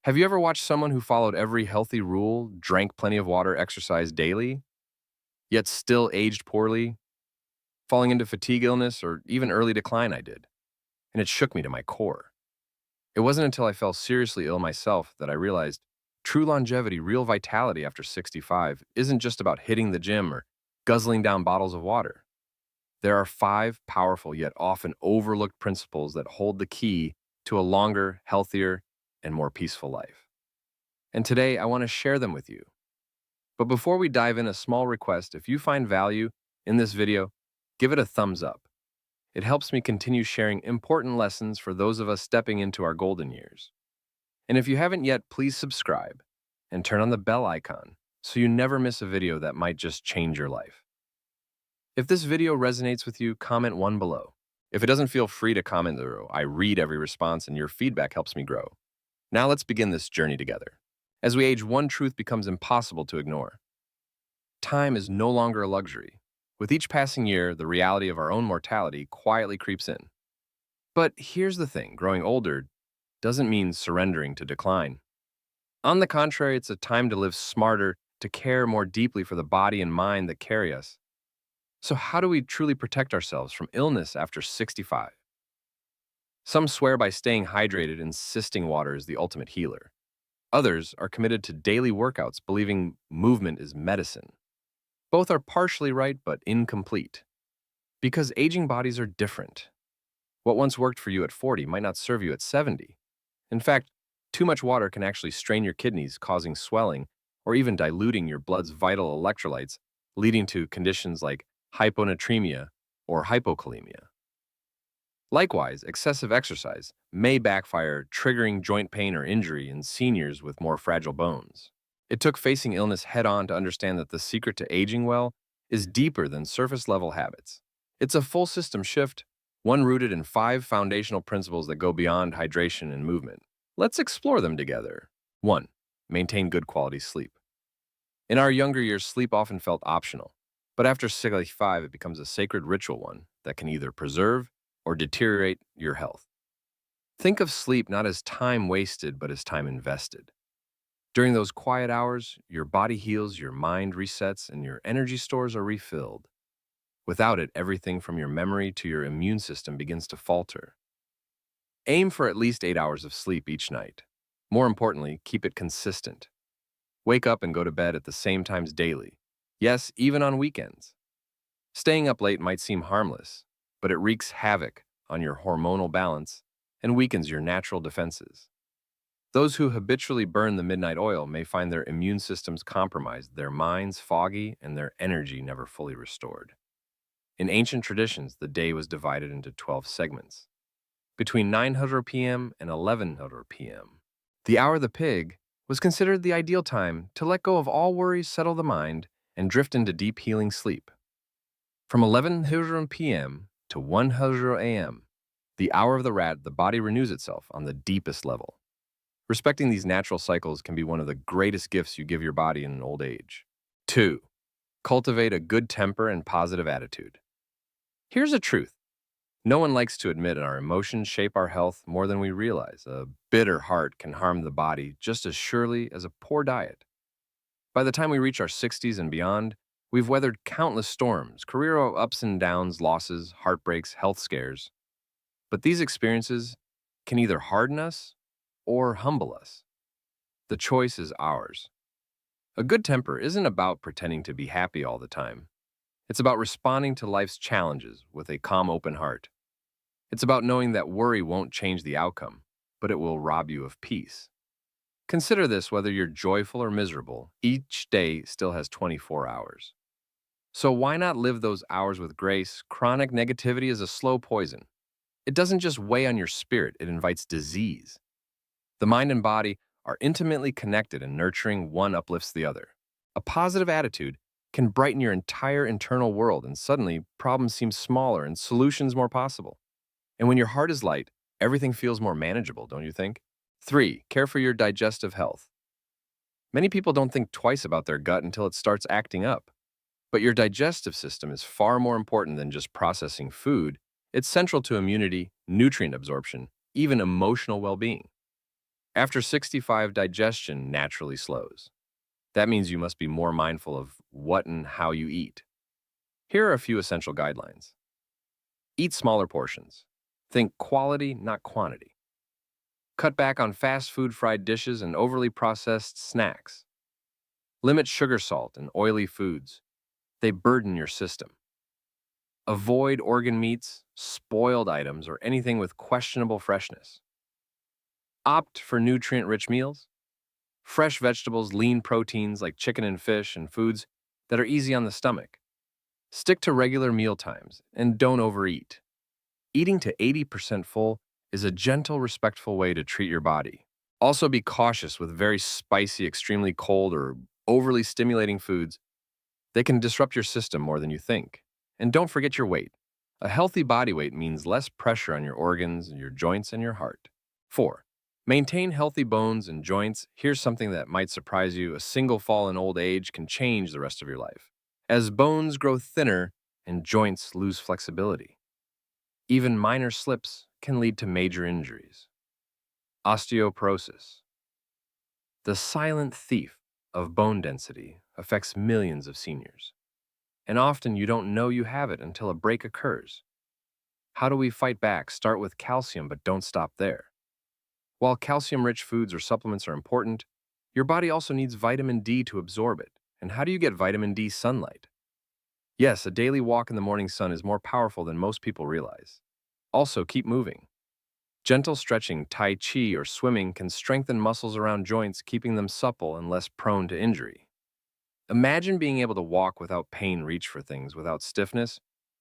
Have you ever watched someone who followed every healthy rule, drank plenty of water, exercised daily, yet still aged poorly, falling into fatigue illness or even early decline? I did, and it shook me to my core. It wasn't until I fell seriously ill myself that I realized true longevity, real vitality after 65, isn't just about hitting the gym or guzzling down bottles of water. There are five powerful yet often overlooked principles that hold the key to a longer, healthier, and more peaceful life. And today I want to share them with you. But before we dive in, a small request: if you find value in this video, give it a thumbs up. It helps me continue sharing important lessons for those of us stepping into our golden years. And if you haven't yet, please subscribe and turn on the bell icon so you never miss a video that might just change your life. If this video resonates with you, comment one below. If it doesn't, feel free to comment zero. I read every response and your feedback helps me grow. Now let's begin this journey together. As we age, one truth becomes impossible to ignore. Time is no longer a luxury. With each passing year, the reality of our own mortality quietly creeps in. But here's the thing: growing older doesn't mean surrendering to decline. On the contrary, it's a time to live smarter, to care more deeply for the body and mind that carry us. So, how do we truly protect ourselves from illness after 65? Some swear by staying hydrated, insisting water is the ultimate healer. Others are committed to daily workouts, believing movement is medicine. Both are partially right, but incomplete. Because aging bodies are different. What once worked for you at 40 might not serve you at 70. In fact, too much water can actually strain your kidneys, causing swelling, or even diluting your blood's vital electrolytes, leading to conditions like hyponatremia or hypokalemia. Likewise, excessive exercise may backfire, triggering joint pain or injury in seniors with more fragile bones. It took facing illness head-on to understand that the secret to aging well is deeper than surface-level habits. It's a full system shift, one rooted in five foundational principles that go beyond hydration and movement. Let's explore them together. 1. Maintain good quality sleep. In our younger years, sleep often felt optional, but after 65, it becomes a sacred ritual, one that can either preserve or deteriorate your health. Think of sleep not as time wasted, but as time invested. During those quiet hours, your body heals, your mind resets, and your energy stores are refilled. Without it, everything from your memory to your immune system begins to falter. Aim for at least 8 hours of sleep each night. More importantly, keep it consistent. Wake up and go to bed at the same times daily. Yes, even on weekends. Staying up late might seem harmless, but it wreaks havoc on your hormonal balance and weakens your natural defenses. Those who habitually burn the midnight oil may find their immune systems compromised, their minds foggy, and their energy never fully restored. In ancient traditions, the day was divided into 12 segments. Between 900 p.m. and 1100 p.m., the hour of the pig was considered the ideal time to let go of all worries, settle the mind, and drift into deep healing sleep. From 1100 p.m. to 100 a.m., the hour of the rat, the body renews itself on the deepest level. Respecting these natural cycles can be one of the greatest gifts you give your body in old age. 2. Cultivate a good temper and positive attitude. Here's a truth. No one likes to admit our emotions shape our health more than we realize. A bitter heart can harm the body just as surely as a poor diet. By the time we reach our 60s and beyond, we've weathered countless storms, career ups and downs, losses, heartbreaks, health scares. But these experiences can either harden us or humble us. The choice is ours. A good temper isn't about pretending to be happy all the time. It's about responding to life's challenges with a calm, open heart. It's about knowing that worry won't change the outcome, but it will rob you of peace. Consider this: whether you're joyful or miserable, each day still has 24 hours. So why not live those hours with grace? Chronic negativity is a slow poison. It doesn't just weigh on your spirit, it invites disease. The mind and body are intimately connected, and nurturing one uplifts the other. A positive attitude can brighten your entire internal world, and suddenly problems seem smaller and solutions more possible. And when your heart is light, everything feels more manageable, don't you think? 3. Care for your digestive health. Many people don't think twice about their gut until it starts acting up. But your digestive system is far more important than just processing food. It's central to immunity, nutrient absorption, even emotional well-being. After 65, digestion naturally slows. That means you must be more mindful of what and how you eat. Here are a few essential guidelines. Eat smaller portions. Think quality, not quantity. Cut back on fast food fried dishes and overly processed snacks. Limit sugar, salt, and oily foods. They burden your system. Avoid organ meats, spoiled items, or anything with questionable freshness. Opt for nutrient-rich meals. Fresh vegetables, lean proteins like chicken and fish, and foods that are easy on the stomach. Stick to regular meal times and don't overeat. Eating to 80% full is a gentle, respectful way to treat your body. Also, be cautious with very spicy, extremely cold, or overly stimulating foods. They can disrupt your system more than you think. And don't forget your weight. A healthy body weight means less pressure on your organs, your joints, and your heart. 4. Maintain healthy bones and joints. Here's something that might surprise you. A single fall in old age can change the rest of your life. As bones grow thinner and joints lose flexibility, even minor slips can lead to major injuries. Osteoporosis, the silent thief of bone density, affects millions of seniors. And often you don't know you have it until a break occurs. How do we fight back? Start with calcium, but don't stop there. While calcium-rich foods or supplements are important, your body also needs vitamin D to absorb it. And how do you get vitamin D? Sunlight. Yes, a daily walk in the morning sun is more powerful than most people realize. Also, keep moving. Gentle stretching, tai chi, or swimming can strengthen muscles around joints, keeping them supple and less prone to injury. Imagine being able to walk without pain, reach for things without stiffness,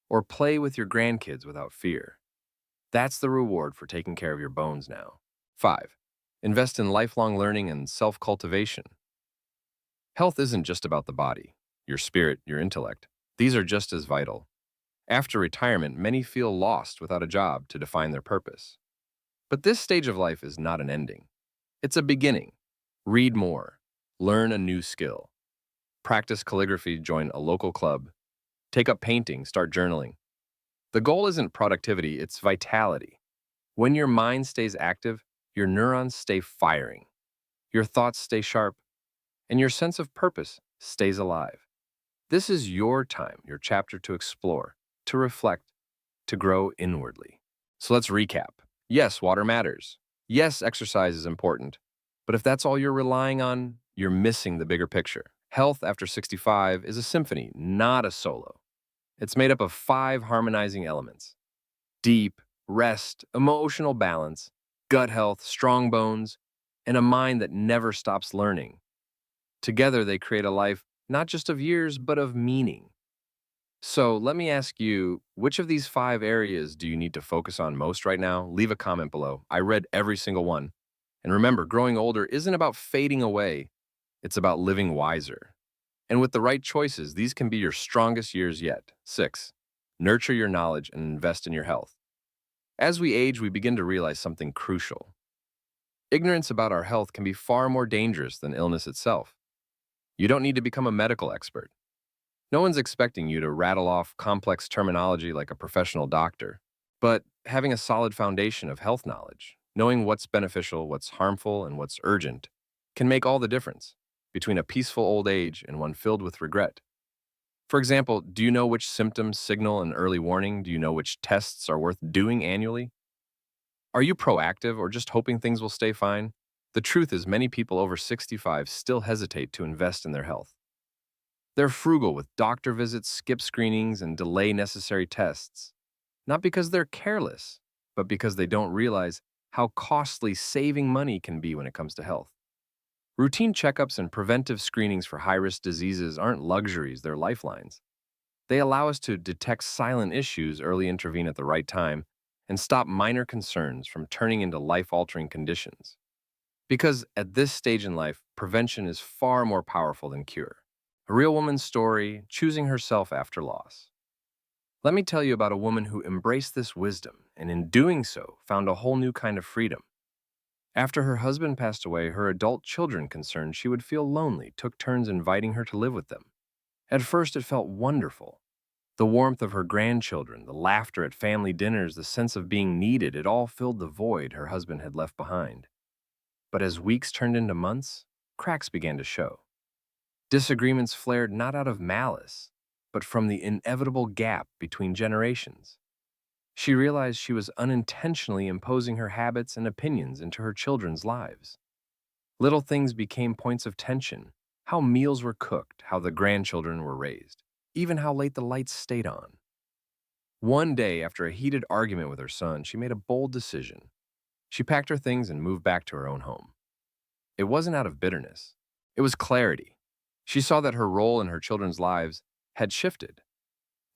or play with your grandkids without fear. That's the reward for taking care of your bones now. 5. Invest in lifelong learning and self-cultivation. Health isn't just about the body, your spirit, your intellect. These are just as vital. After retirement, many feel lost without a job to define their purpose. But this stage of life is not an ending. It's a beginning. Read more. Learn a new skill. Practice calligraphy, join a local club. Take up painting, start journaling. The goal isn't productivity, it's vitality. When your mind stays active, your neurons stay firing. Your thoughts stay sharp, and your sense of purpose stays alive. This is your time, your chapter to explore, to reflect, to grow inwardly. So let's recap. Yes, water matters. Yes, exercise is important. But if that's all you're relying on, you're missing the bigger picture. Health after 65 is a symphony, not a solo. It's made up of 5 harmonizing elements: deep, rest, emotional balance, gut health, strong bones, and a mind that never stops learning. Together, they create a life not just of years, but of meaning. So let me ask you, which of these 5 areas do you need to focus on most right now? Leave a comment below. I read every single one. And remember, growing older isn't about fading away, it's about living wiser. And with the right choices, these can be your strongest years yet. 6. Nurture your knowledge and invest in your health. As we age, we begin to realize something crucial. Ignorance about our health can be far more dangerous than illness itself. You don't need to become a medical expert. No one's expecting you to rattle off complex terminology like a professional doctor. But having a solid foundation of health knowledge, knowing what's beneficial, what's harmful, and what's urgent, can make all the difference between a peaceful old age and one filled with regret. For example, do you know which symptoms signal an early warning? Do you know which tests are worth doing annually? Are you proactive or just hoping things will stay fine? The truth is, many people over 65 still hesitate to invest in their health. They're frugal with doctor visits, skip screenings, and delay necessary tests. Not because they're careless, but because they don't realize how costly saving money can be when it comes to health. Routine checkups and preventive screenings for high-risk diseases aren't luxuries, they're lifelines. They allow us to detect silent issues, early intervene at the right time, and stop minor concerns from turning into life-altering conditions. Because at this stage in life, prevention is far more powerful than cure. A real woman's story, choosing herself after loss. Let me tell you about a woman who embraced this wisdom, and in doing so, found a whole new kind of freedom. After her husband passed away, her adult children, concerned she would feel lonely, took turns inviting her to live with them. At first, it felt wonderful. The warmth of her grandchildren, the laughter at family dinners, the sense of being needed, it all filled the void her husband had left behind. But as weeks turned into months, cracks began to show. Disagreements flared not out of malice, but from the inevitable gap between generations. She realized she was unintentionally imposing her habits and opinions into her children's lives. Little things became points of tension: how meals were cooked, how the grandchildren were raised, even how late the lights stayed on. One day, after a heated argument with her son, she made a bold decision. She packed her things and moved back to her own home. It wasn't out of bitterness, it was clarity. She saw that her role in her children's lives had shifted,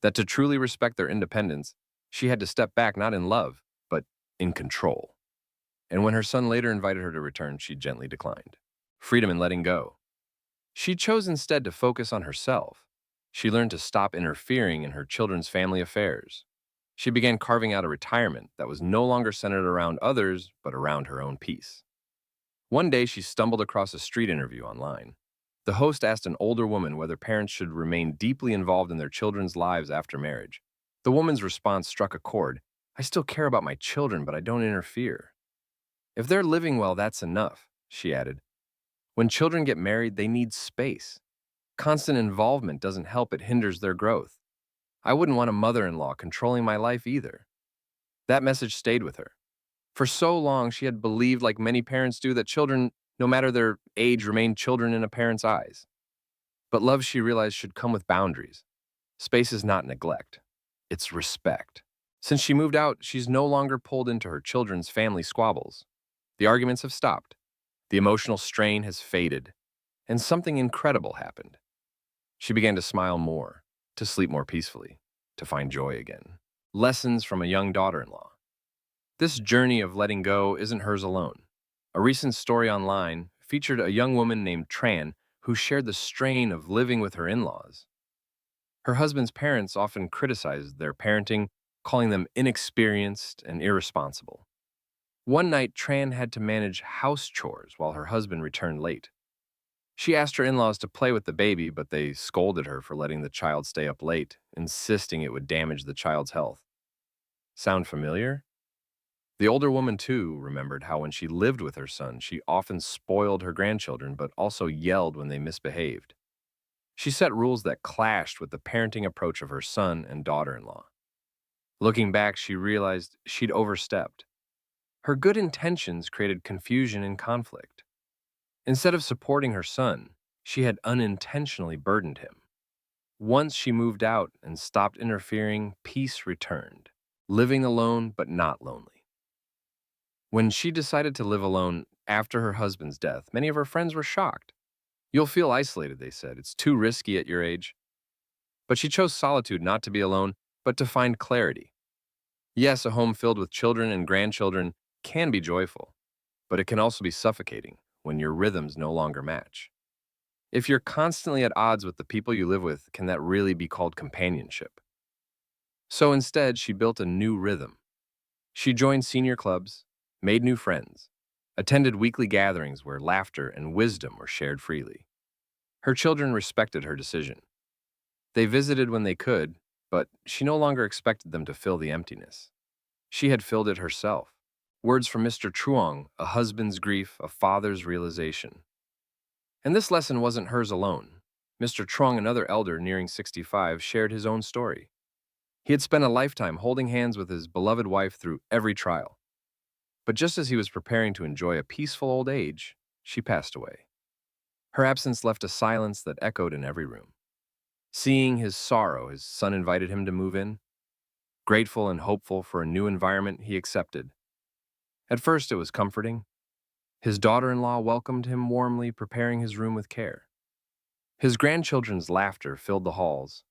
that to truly respect their independence, she had to step back not in love, but in control. And when her son later invited her to return, she gently declined. Freedom in letting go. She chose instead to focus on herself. She learned to stop interfering in her children's family affairs. She began carving out a retirement that was no longer centered around others, but around her own peace. One day, she stumbled across a street interview online. The host asked an older woman whether parents should remain deeply involved in their children's lives after marriage. The woman's response struck a chord. "I still care about my children, but I don't interfere. If they're living well, that's enough," she added. "When children get married, they need space. Constant involvement doesn't help, it hinders their growth. I wouldn't want a mother-in-law controlling my life either." That message stayed with her. For so long, she had believed, like many parents do, that children, no matter their age, remain children in a parent's eyes. But love, she realized, should come with boundaries. Space is not neglect, it's respect. Since she moved out, she's no longer pulled into her children's family squabbles. The arguments have stopped, the emotional strain has faded, and something incredible happened. She began to smile more, to sleep more peacefully, to find joy again. Lessons from a young daughter-in-law. This journey of letting go isn't hers alone. A recent story online featured a young woman named Tran who shared the strain of living with her in-laws. Her husband's parents often criticized their parenting, calling them inexperienced and irresponsible. One night, Tran had to manage house chores while her husband returned late. She asked her in-laws to play with the baby, but they scolded her for letting the child stay up late, insisting it would damage the child's health. Sound familiar? The older woman, too, remembered how when she lived with her son, she often spoiled her grandchildren, but also yelled when they misbehaved. She set rules that clashed with the parenting approach of her son and daughter-in-law. Looking back, she realized she'd overstepped. Her good intentions created confusion and conflict. Instead of supporting her son, she had unintentionally burdened him. Once she moved out and stopped interfering, peace returned, living alone but not lonely. When she decided to live alone after her husband's death, many of her friends were shocked. "You'll feel isolated," they said. "It's too risky at your age." But she chose solitude, not to be alone, but to find clarity. Yes, a home filled with children and grandchildren can be joyful, but it can also be suffocating when your rhythms no longer match. If you're constantly at odds with the people you live with, can that really be called companionship? So instead, she built a new rhythm. She joined senior clubs, made new friends, attended weekly gatherings where laughter and wisdom were shared freely. Her children respected her decision. They visited when they could, but she no longer expected them to fill the emptiness. She had filled it herself. Words from Mr. Truong: "A husband's grief, a father's realization." And this lesson wasn't hers alone. Mr. Truong, another elder nearing 65, shared his own story. He had spent a lifetime holding hands with his beloved wife through every trial. But just as he was preparing to enjoy a peaceful old age, she passed away. Her absence left a silence that echoed in every room. Seeing his sorrow, his son invited him to move in. Grateful and hopeful for a new environment, he accepted. At first, it was comforting. His daughter-in-law welcomed him warmly, preparing his room with care. His grandchildren's laughter filled the halls.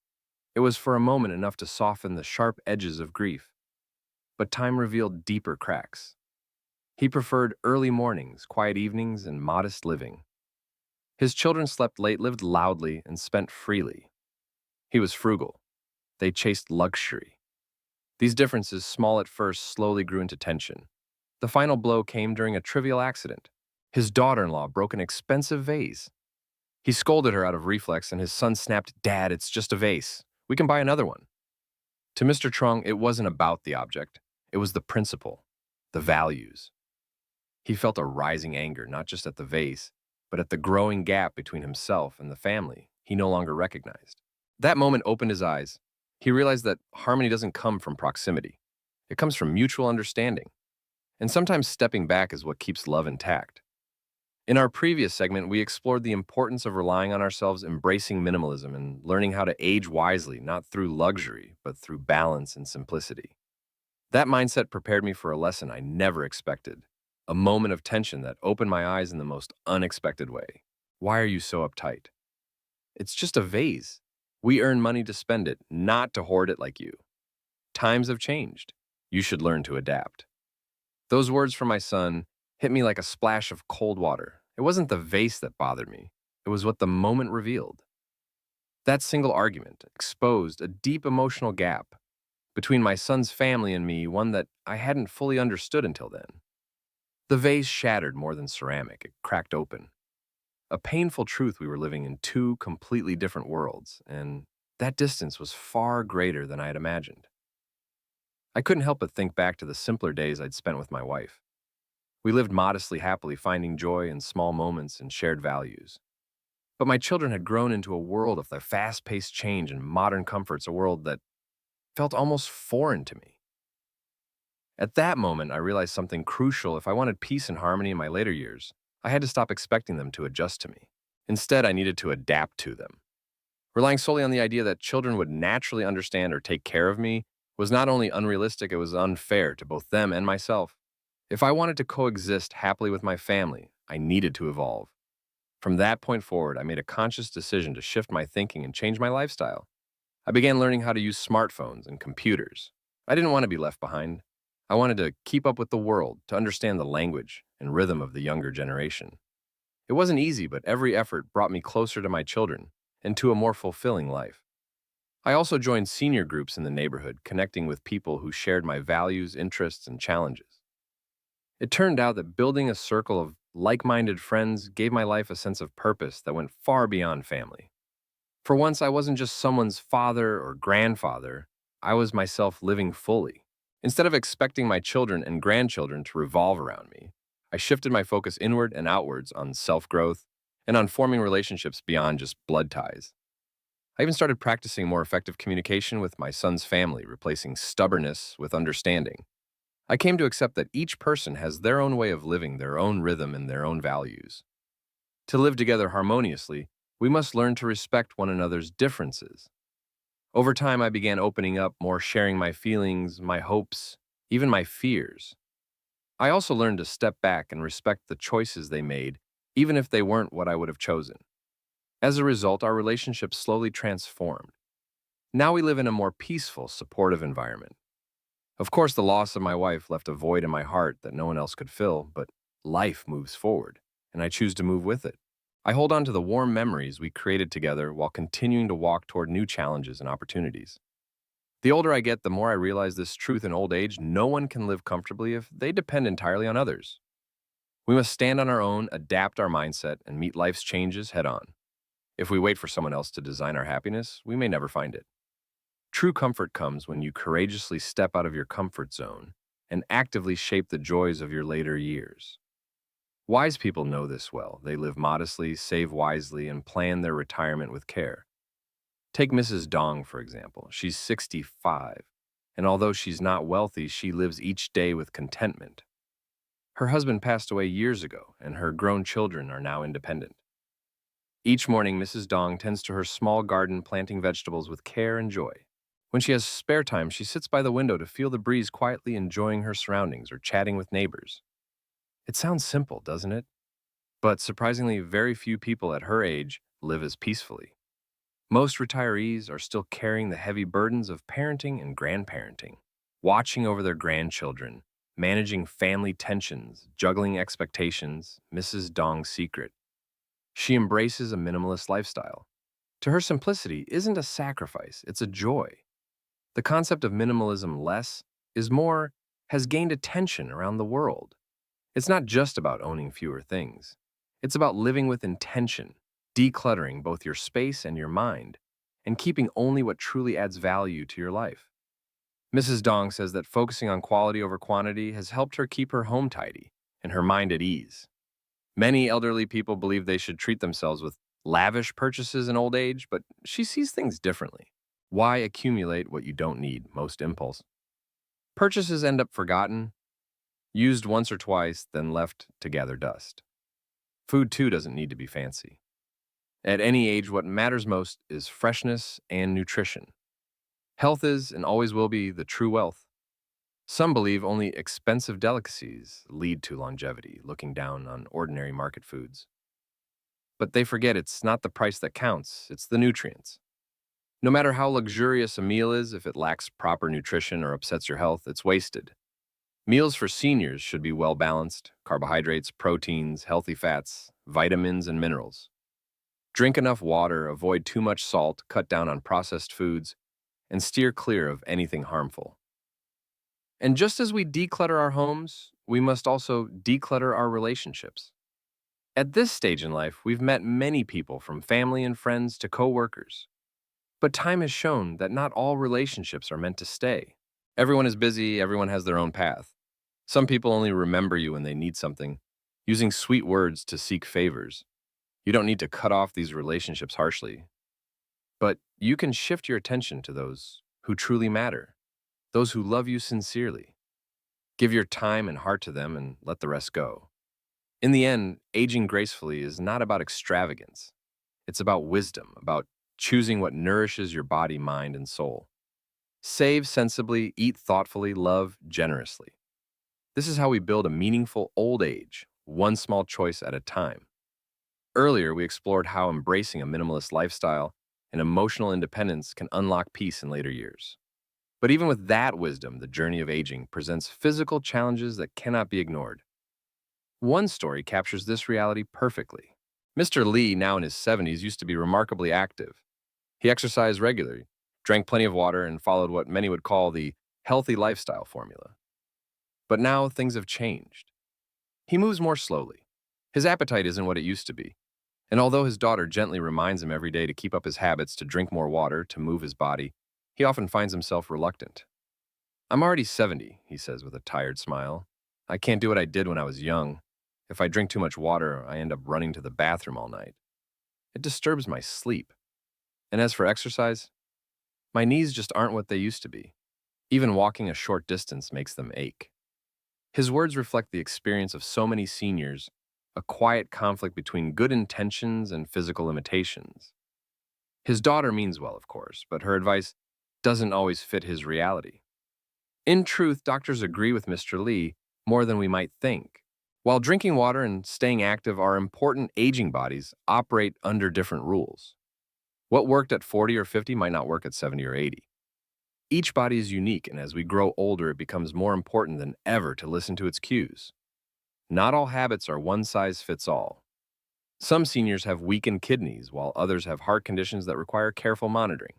It was for a moment enough to soften the sharp edges of grief. But time revealed deeper cracks. He preferred early mornings, quiet evenings, and modest living. His children slept late, lived loudly, and spent freely. He was frugal. They chased luxury. These differences, small at first, slowly grew into tension. The final blow came during a trivial accident. His daughter-in-law broke an expensive vase. He scolded her out of reflex, and his son snapped, "Dad, it's just a vase. We can buy another one." To Mr. Trung, it wasn't about the object. It was the principle, the values. He felt a rising anger, not just at the vase, but at the growing gap between himself and the family he no longer recognized. That moment opened his eyes. He realized that harmony doesn't come from proximity. It comes from mutual understanding. And sometimes stepping back is what keeps love intact. In our previous segment, we explored the importance of relying on ourselves, embracing minimalism, and learning how to age wisely, not through luxury, but through balance and simplicity. That mindset prepared me for a lesson I never expected, a moment of tension that opened my eyes in the most unexpected way. Why are you so uptight? It's just a vase. We earn money to spend it, not to hoard it like you. Times have changed. You should learn to adapt. Those words from my son hit me like a splash of cold water. It wasn't the vase that bothered me, it was what the moment revealed. That single argument exposed a deep emotional gap between my son's family and me, one that I hadn't fully understood until then. The vase shattered more than ceramic, it cracked open. A painful truth: we were living in two completely different worlds, and that distance was far greater than I had imagined. I couldn't help but think back to the simpler days I'd spent with my wife. We lived modestly, happily, finding joy in small moments and shared values. But my children had grown into a world of the fast-paced change and modern comforts, a world that felt almost foreign to me. At that moment, I realized something crucial. If I wanted peace and harmony in my later years, I had to stop expecting them to adjust to me. Instead, I needed to adapt to them. Relying solely on the idea that children would naturally understand or take care of me was not only unrealistic, it was unfair to both them and myself. If I wanted to coexist happily with my family, I needed to evolve. From that point forward, I made a conscious decision to shift my thinking and change my lifestyle. I began learning how to use smartphones and computers. I didn't want to be left behind. I wanted to keep up with the world, to understand the language and rhythm of the younger generation. It wasn't easy, but every effort brought me closer to my children and to a more fulfilling life. I also joined senior groups in the neighborhood, connecting with people who shared my values, interests, and challenges. It turned out that building a circle of like-minded friends gave my life a sense of purpose that went far beyond family. For once, I wasn't just someone's father or grandfather, I was myself living fully. Instead of expecting my children and grandchildren to revolve around me, I shifted my focus inward and outwards on self-growth and on forming relationships beyond just blood ties. I even started practicing more effective communication with my son's family, replacing stubbornness with understanding. I came to accept that each person has their own way of living, their own rhythm, and their own values. To live together harmoniously, we must learn to respect one another's differences. Over time, I began opening up more, sharing my feelings, my hopes, even my fears. I also learned to step back and respect the choices they made, even if they weren't what I would have chosen. As a result, our relationship slowly transformed. Now we live in a more peaceful, supportive environment. Of course, the loss of my wife left a void in my heart that no one else could fill, but life moves forward, and I choose to move with it. I hold on to the warm memories we created together while continuing to walk toward new challenges and opportunities. The older I get, the more I realize this truth: in old age, no one can live comfortably if they depend entirely on others. We must stand on our own, adapt our mindset, and meet life's changes head on. If we wait for someone else to design our happiness, we may never find it. True comfort comes when you courageously step out of your comfort zone and actively shape the joys of your later years. Wise people know this well. They live modestly, save wisely, and plan their retirement with care. Take Mrs. Dong, for example. She's 65, and although she's not wealthy, she lives each day with contentment. Her husband passed away years ago, and her grown children are now independent. Each morning, Mrs. Dong tends to her small garden, planting vegetables with care and joy. When she has spare time, she sits by the window to feel the breeze, quietly enjoying her surroundings or chatting with neighbors. It sounds simple, doesn't it? But surprisingly, very few people at her age live as peacefully. Most retirees are still carrying the heavy burdens of parenting and grandparenting, watching over their grandchildren, managing family tensions, juggling expectations. Mrs. Dong's secret: she embraces a minimalist lifestyle. To her, simplicity isn't a sacrifice, it's a joy. The concept of minimalism, less is more, has gained attention around the world. It's not just about owning fewer things. It's about living with intention, decluttering both your space and your mind, and keeping only what truly adds value to your life. Mrs. Dong says that focusing on quality over quantity has helped her keep her home tidy and her mind at ease. Many elderly people believe they should treat themselves with lavish purchases in old age, but she sees things differently. Why accumulate what you don't need? Most impulse. Purchases end up forgotten, used once or twice, then left to gather dust. Food, too, doesn't need to be fancy. At any age, what matters most is freshness and nutrition. Health is and always will be the true wealth. Some believe only expensive delicacies lead to longevity, looking down on ordinary market foods. But they forget it's not the price that counts, it's the nutrients. No matter how luxurious a meal is, if it lacks proper nutrition or upsets your health, it's wasted. Meals for seniors should be well balanced: carbohydrates, proteins, healthy fats, vitamins, and minerals. Drink enough water, avoid too much salt, cut down on processed foods, and steer clear of anything harmful. And just as we declutter our homes, we must also declutter our relationships. At this stage in life, we've met many people, from family and friends to coworkers. But time has shown that not all relationships are meant to stay. Everyone is busy, everyone has their own path. Some people only remember you when they need something, using sweet words to seek favors. You don't need to cut off these relationships harshly, but you can shift your attention to those who truly matter, those who love you sincerely. Give your time and heart to them and let the rest go. In the end, aging gracefully is not about extravagance. It's about wisdom, about choosing what nourishes your body, mind, and soul. Save sensibly, eat thoughtfully, love generously. This is how we build a meaningful old age, one small choice at a time. Earlier, we explored how embracing a minimalist lifestyle and emotional independence can unlock peace in later years. But even with that wisdom, the journey of aging presents physical challenges that cannot be ignored. One story captures this reality perfectly. Mr. Lee, now in his 70s, used to be remarkably active. He exercised regularly, drank plenty of water, and followed what many would call the healthy lifestyle formula. But now things have changed. He moves more slowly. His appetite isn't what it used to be. And although his daughter gently reminds him every day to keep up his habits, to drink more water, to move his body, he often finds himself reluctant. "I'm already 70, he says with a tired smile. "I can't do what I did when I was young. If I drink too much water, I end up running to the bathroom all night. It disturbs my sleep. And as for exercise, my knees just aren't what they used to be. Even walking a short distance makes them ache." His words reflect the experience of so many seniors, a quiet conflict between good intentions and physical limitations. His daughter means well, of course, but her advice doesn't always fit his reality. In truth, doctors agree with Mr. Lee more than we might think. While drinking water and staying active are important, aging bodies operate under different rules. What worked at 40 or 50 might not work at 70 or 80. Each body is unique, and as we grow older, it becomes more important than ever to listen to its cues. Not all habits are one size fits all. Some seniors have weakened kidneys, while others have heart conditions that require careful monitoring.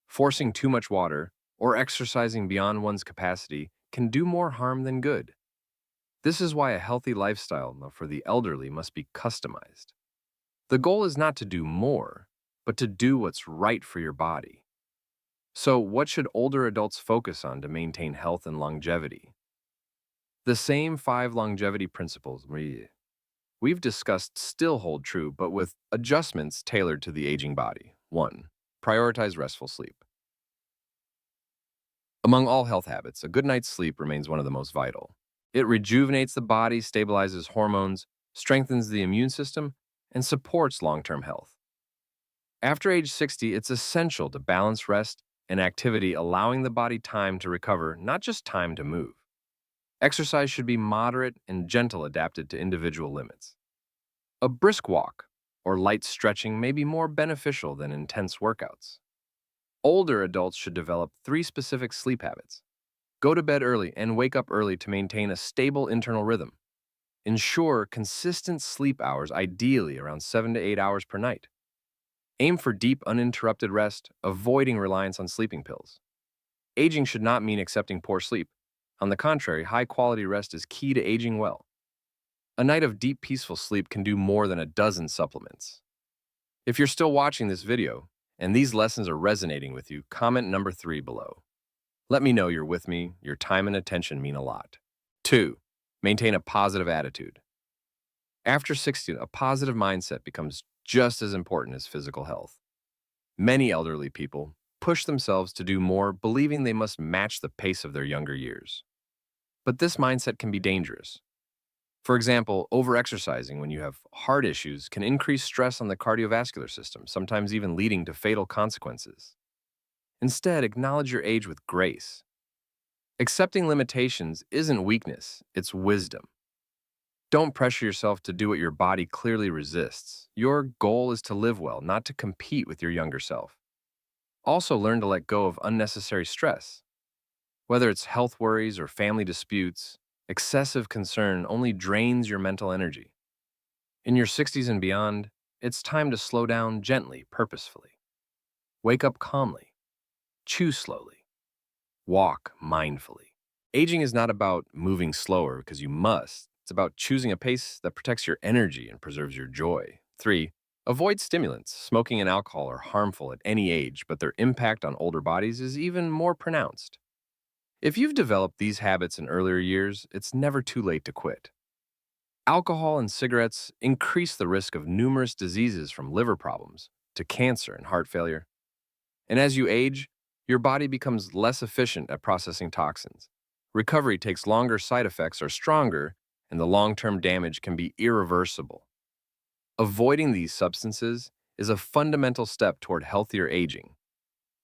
Forcing too much water or exercising beyond one's capacity can do more harm than good. This is why a healthy lifestyle for the elderly must be customized. The goal is not to do more, but to do what's right for your body. So, what should older adults focus on to maintain health and longevity? The same 5 longevity principles we've discussed still hold true, but with adjustments tailored to the aging body. 1. Prioritize restful sleep. Among all health habits, a good night's sleep remains one of the most vital. It rejuvenates the body, stabilizes hormones, strengthens the immune system, and supports long-term health. After age 60, it's essential to balance rest and activity, allowing the body time to recover, not just time to move. Exercise should be moderate and gentle, adapted to individual limits. A brisk walk or light stretching may be more beneficial than intense workouts. Older adults should develop 3 specific sleep habits. Go to bed early and wake up early to maintain a stable internal rhythm. Ensure consistent sleep hours, ideally around 7 to 8 hours per night. Aim for deep, uninterrupted rest, avoiding reliance on sleeping pills. Aging should not mean accepting poor sleep. On the contrary, high-quality rest is key to aging well. A night of deep, peaceful sleep can do more than a dozen supplements. If you're still watching this video and these lessons are resonating with you, comment number 3 below. Let me know you're with me. Your time and attention mean a lot. 2. Maintain a positive attitude. After 60, a positive mindset becomes just as important as physical health. Many elderly people push themselves to do more, believing they must match the pace of their younger years. But this mindset can be dangerous. For example, overexercising when you have heart issues can increase stress on the cardiovascular system, sometimes even leading to fatal consequences. Instead, acknowledge your age with grace. Accepting limitations isn't weakness, it's wisdom. Don't pressure yourself to do what your body clearly resists. Your goal is to live well, not to compete with your younger self. Also, learn to let go of unnecessary stress. Whether it's health worries or family disputes, excessive concern only drains your mental energy. In your 60s and beyond, it's time to slow down gently, purposefully. Wake up calmly. Choose slowly. Walk mindfully. Aging is not about moving slower because you must. It's about choosing a pace that protects your energy and preserves your joy. 3. Avoid stimulants. Smoking and alcohol are harmful at any age, but their impact on older bodies is even more pronounced. If you've developed these habits in earlier years, it's never too late to quit. Alcohol and cigarettes increase the risk of numerous diseases from liver problems to cancer and heart failure. And as you age, your body becomes less efficient at processing toxins. Recovery takes longer, side effects are stronger, and the long-term damage can be irreversible. Avoiding these substances is a fundamental step toward healthier aging.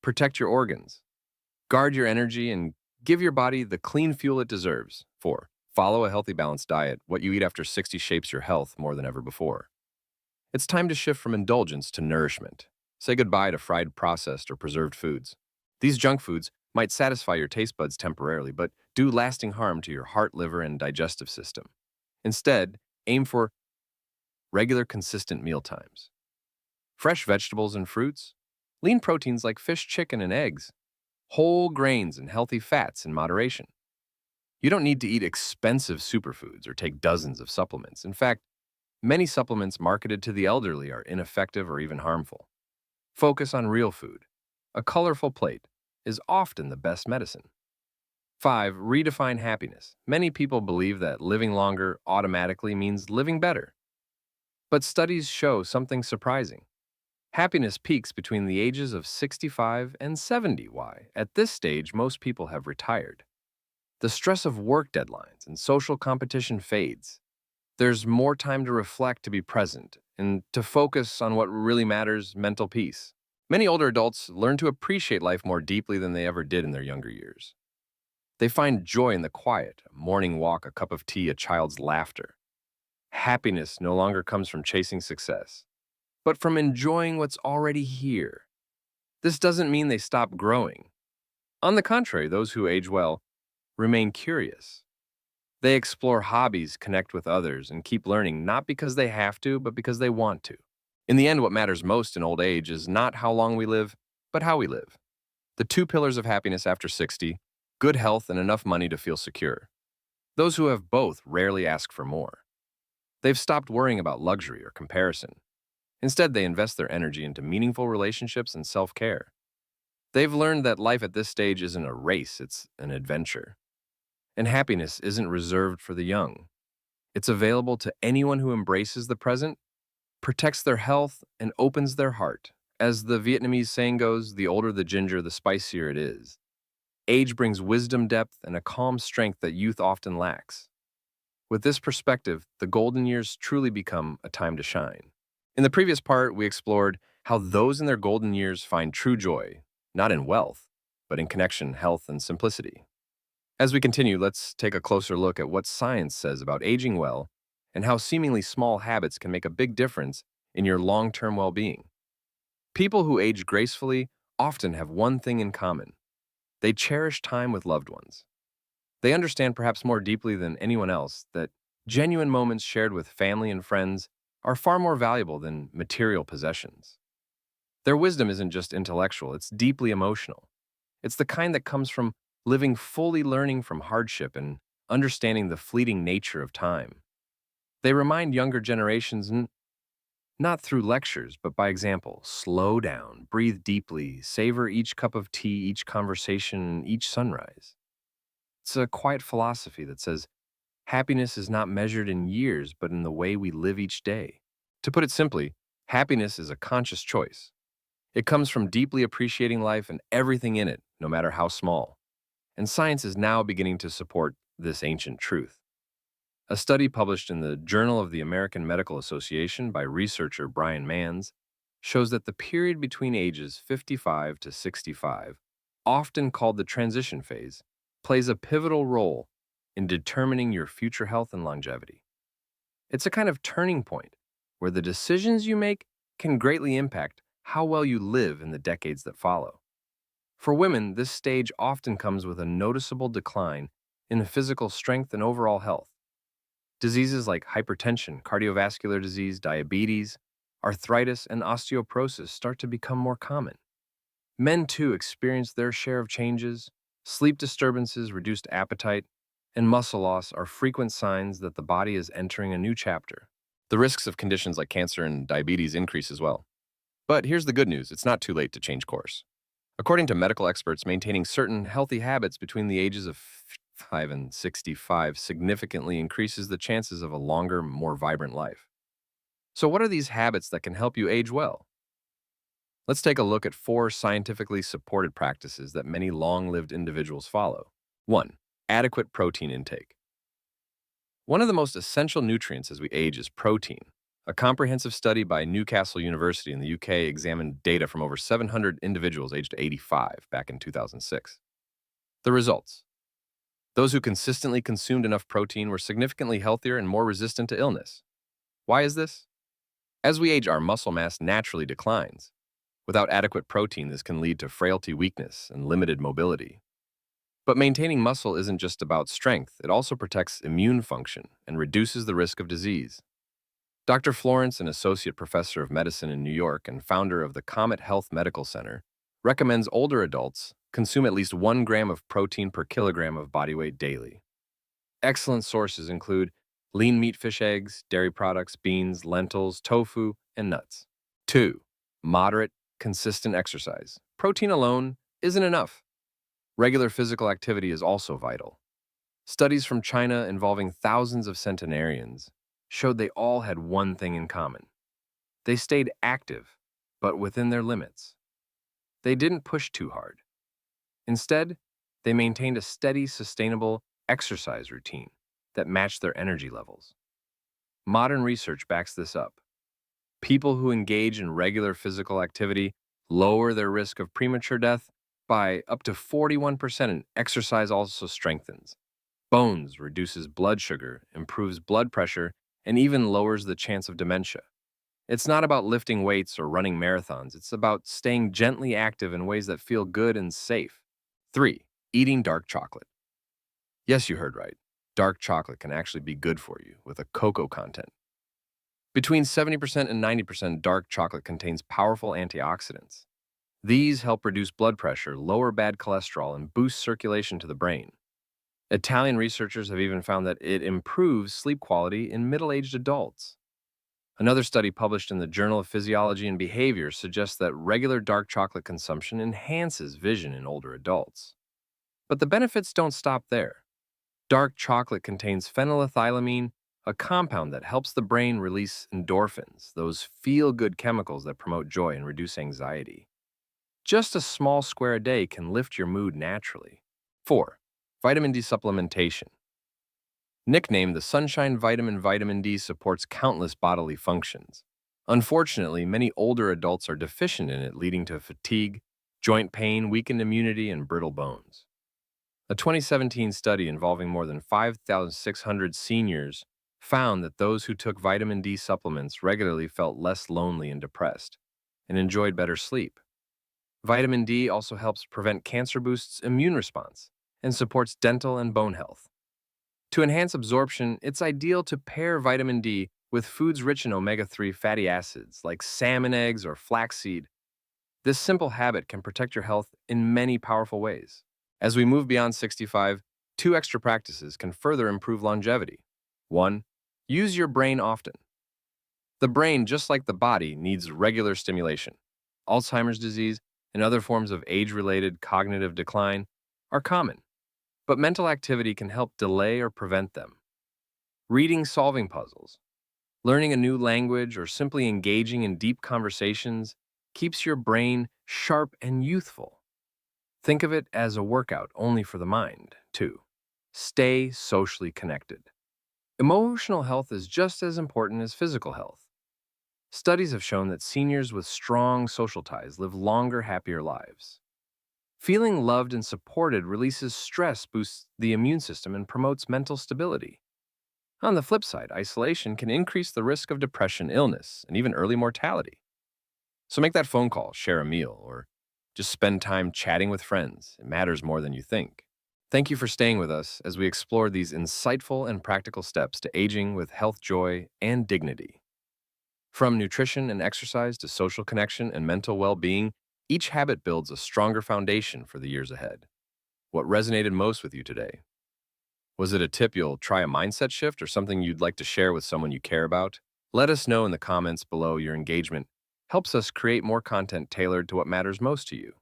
Protect your organs, guard your energy, and give your body the clean fuel it deserves. 4. Follow a healthy, balanced diet. What you eat after 60 shapes your health more than ever before. It's time to shift from indulgence to nourishment. Say goodbye to fried, processed, or preserved foods. These junk foods might satisfy your taste buds temporarily, but do lasting harm to your heart, liver, and digestive system. Instead, aim for regular, consistent meal times. Fresh vegetables and fruits, lean proteins like fish, chicken, and eggs, whole grains and healthy fats in moderation. You don't need to eat expensive superfoods or take dozens of supplements. In fact, many supplements marketed to the elderly are ineffective or even harmful. Focus on real food. A colorful plate is often the best medicine. 5. Redefine happiness. Many people believe that living longer automatically means living better. But studies show something surprising. Happiness peaks between the ages of 65 and 70. Why? At this stage, most people have retired. The stress of work deadlines and social competition fades. There's more time to reflect, to be present, and to focus on what really matters: mental peace. Many older adults learn to appreciate life more deeply than they ever did in their younger years. They find joy in the quiet: a morning walk, a cup of tea, a child's laughter. Happiness no longer comes from chasing success, but from enjoying what's already here. This doesn't mean they stop growing. On the contrary, those who age well remain curious. They explore hobbies, connect with others, and keep learning, not because they have to, but because they want to. In the end, what matters most in old age is not how long we live, but how we live. The two pillars of happiness after 60: good health and enough money to feel secure. Those who have both rarely ask for more. They've stopped worrying about luxury or comparison. Instead, they invest their energy into meaningful relationships and self-care. They've learned that life at this stage isn't a race, it's an adventure. And happiness isn't reserved for the young. It's available to anyone who embraces the present, protects their health, and opens their heart. As the Vietnamese saying goes, the older the ginger, the spicier it is. Age brings wisdom, depth, and a calm strength that youth often lacks. With this perspective, the golden years truly become a time to shine. In the previous part, we explored how those in their golden years find true joy, not in wealth, but in connection, health, and simplicity. As we continue, let's take a closer look at what science says about aging well and how seemingly small habits can make a big difference in your long-term well-being. People who age gracefully often have one thing in common: they cherish time with loved ones. They understand perhaps more deeply than anyone else that genuine moments shared with family and friends are far more valuable than material possessions. Their wisdom isn't just intellectual, it's deeply emotional. It's the kind that comes from living fully, learning from hardship, and understanding the fleeting nature of time. They remind younger generations, not through lectures, but by example: slow down, breathe deeply, savor each cup of tea, each conversation, each sunrise. It's a quiet philosophy that says Happiness is not measured in years, but in the way we live each day. To put it simply, happiness is a conscious choice. It comes from deeply appreciating life and everything in it, no matter how small. And science is now beginning to support this ancient truth. A study published in the Journal of the American Medical Association by researcher Brian Manns shows that the period between ages 55 to 65, often called the transition phase, plays a pivotal role in determining your future health and longevity. It's a kind of turning point where the decisions you make can greatly impact how well you live in the decades that follow. For women, this stage often comes with a noticeable decline in physical strength and overall health. Diseases like hypertension, cardiovascular disease, diabetes, arthritis, and osteoporosis start to become more common. Men, too, experience their share of changes. Sleep disturbances, reduced appetite, and muscle loss are frequent signs that the body is entering a new chapter. The risks of conditions like cancer and diabetes increase as well. But here's the good news, it's not too late to change course. According to medical experts, maintaining certain healthy habits between the ages of 5 and 65 significantly increases the chances of a longer, more vibrant life. So, what are these habits that can help you age well? Let's take a look at 4 scientifically supported practices that many long lived individuals follow. 1. Adequate protein intake. One of the most essential nutrients as we age is protein. A comprehensive study by Newcastle University in the UK examined data from over 700 individuals aged 85 back in 2006. The results: those who consistently consumed enough protein were significantly healthier and more resistant to illness. Why is this? As we age, our muscle mass naturally declines. Without adequate protein, this can lead to frailty, weakness, and limited mobility. But maintaining muscle isn't just about strength, it also protects immune function and reduces the risk of disease. Dr. Florence, an associate professor of medicine in New York and founder of the Comet Health Medical Center, recommends older adults consume at least 1 gram of protein per kilogram of body weight daily. Excellent sources include lean meat, fish, eggs, dairy products, beans, lentils, tofu, and nuts. 2. Moderate, consistent exercise. Protein alone isn't enough. Regular physical activity is also vital. Studies from China involving thousands of centenarians showed they all had one thing in common. They stayed active, but within their limits. They didn't push too hard. Instead, they maintained a steady, sustainable exercise routine that matched their energy levels. Modern research backs this up. People who engage in regular physical activity lower their risk of premature death by up to 41%, and exercise also strengthens bones, reduces blood sugar, improves blood pressure, and even lowers the chance of dementia. It's not about lifting weights or running marathons. It's about staying gently active in ways that feel good and safe. 3. Eating dark chocolate. Yes, you heard right. Dark chocolate can actually be good for you with a cocoa content. Between 70% and 90% dark chocolate contains powerful antioxidants. These help reduce blood pressure, lower bad cholesterol, and boost circulation to the brain. Italian researchers have even found that it improves sleep quality in middle-aged adults. Another study published in the Journal of Physiology and Behavior suggests that regular dark chocolate consumption enhances vision in older adults. But the benefits don't stop there. Dark chocolate contains phenylethylamine, a compound that helps the brain release endorphins, those feel-good chemicals that promote joy and reduce anxiety. Just a small square a day can lift your mood naturally. 4. Vitamin D supplementation. Nicknamed the Sunshine Vitamin, vitamin D supports countless bodily functions. Unfortunately, many older adults are deficient in it, leading to fatigue, joint pain, weakened immunity, and brittle bones. A 2017 study involving more than 5,600 seniors found that those who took vitamin D supplements regularly felt less lonely and depressed, and enjoyed better sleep. Vitamin D also helps prevent cancer, boosts immune response, and supports dental and bone health. To enhance absorption, it's ideal to pair vitamin D with foods rich in omega-3 fatty acids like salmon eggs or flaxseed. This simple habit can protect your health in many powerful ways. As we move beyond 65, 2 extra practices can further improve longevity. 1. Use your brain often. The brain, just like the body, needs regular stimulation. Alzheimer's disease and other forms of age-related cognitive decline are common, but mental activity can help delay or prevent them. Reading solving puzzles, learning a new language, or simply engaging in deep conversations keeps your brain sharp and youthful. Think of it as a workout only for the mind, too. Stay socially connected. Emotional health is just as important as physical health. Studies have shown that seniors with strong social ties live longer, happier lives. Feeling loved and supported releases stress, boosts the immune system, and promotes mental stability. On the flip side, isolation can increase the risk of depression, illness, and even early mortality. So make that phone call, share a meal, or just spend time chatting with friends. It matters more than you think. Thank you for staying with us as we explore these insightful and practical steps to aging with health, joy, and dignity. From nutrition and exercise to social connection and mental well being, each habit builds a stronger foundation for the years ahead. What resonated most with you today? Was it a tip you'll try a mindset shift or something you'd like to share with someone you care about? Let us know in the comments below. Your engagement helps us create more content tailored to what matters most to you.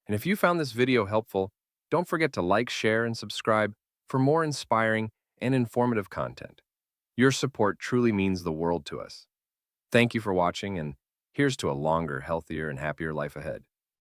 And if you found this video helpful, don't forget to like, share, and subscribe for more inspiring and informative content. Your support truly means the world to us. Thank you for watching, and here's to a longer, healthier, and happier life ahead.